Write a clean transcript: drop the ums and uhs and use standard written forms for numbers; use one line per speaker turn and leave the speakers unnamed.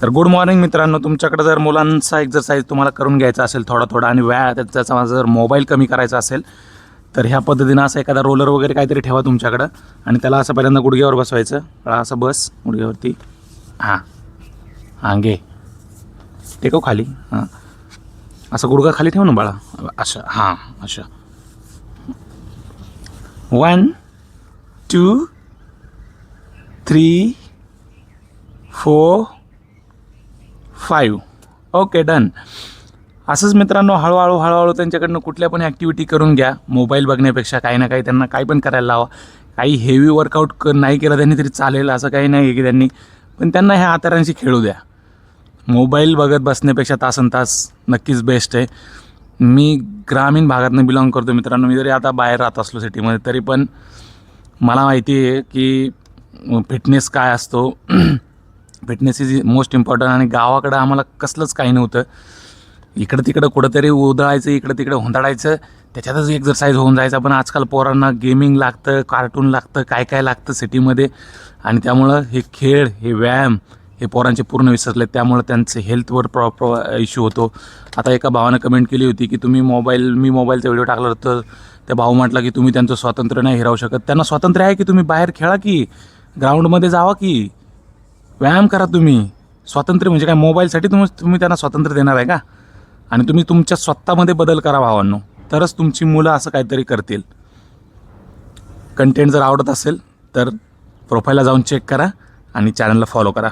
तर good morning मित्रांनो, तुमच्याकडे जर मुलांचा एक्सरसाइज तुम्हाला करून घ्यायचा असेल थोडा आणि त्याचा जर मोबाईल कमी करायचा असेल तर ह्या पद्धतीनं असं एखादा रोलर वगैरे काहीतरी ठेवा तुमच्याकडं आणि त्याला असं पहिल्यांदा गुडघ्यावर बसवायचं. असं बस गुडघ्यावरती. हां घे टेकव खाली. हां असं गुडघा खाली ठेव ना बाळा. असं हां असं 1 2 3 4 5. Okay done. असंच मित्रांनो हळूहळू त्यांच्याकडनं कुठल्या पण ॲक्टिव्हिटी करून घ्या. मोबाईल बघण्यापेक्षा काही ना काही त्यांना काही पण करायला लावा. काही हेवी वर्कआउट नाही केलं त्यांनी तरी चालेल, असं काही नाही आहे की त्यांनी, पण त्यांना ह्या हातारांशी खेळू द्या. मोबाईल बघत बसण्यापेक्षा तासनतास नक्कीच बेस्ट आहे. मी ग्रामीण भागातनं बिलॉंग करतो मित्रांनो. मी जरी आता बाहेर राहत असलो सिटीमध्ये तरी पण मला माहिती आहे की फिटनेस काय असतो. Fitness is most important. आणि गावाकडं आम्हाला कसलंच काही नव्हतं. इकडं तिकडं कुठंतरी उधळायचं, इकडं तिकडं हुंदडायचं, त्याच्यातच एक्सरसाइज होऊन जायचा. पण आजकाल पोरांना गेमिंग लागतं, कार्टून लागतं, काय लागतं सिटीमध्ये. आणि त्यामुळं हे खेळ, हे व्यायाम हे पोरांचे पूर्ण विसरले. त्यामुळं त्यांचं हेल्थवर प्रॉपर इश्यू होतो. आता एका भावानं कमेंट केली होती की मी मोबाईलचा व्हिडिओ टाकला तर त्या भाऊ म्हटला की तुम्ही त्यांचं स्वातंत्र्य नाही हिरावू शकत. त्यांना स्वातंत्र्य आहे की तुम्ही बाहेर खेळा, की ग्राउंडमध्ये जावा, की व्यायाम करा तुम्ही. स्वातंत्र्य म्हणजे काय? मोबाईलसाठी तुम्ही त्यांना स्वातंत्र्य देणार आहे का? आणि तुम्ही तुमच्या स्वतःमध्ये बदल करा भावांनो, तरच तुमची मुलं असं काहीतरी करतील. कंटेंट जर आवडत असेल तर प्रोफाईलला जाऊन चेक करा आणि चॅनलला फॉलो करा.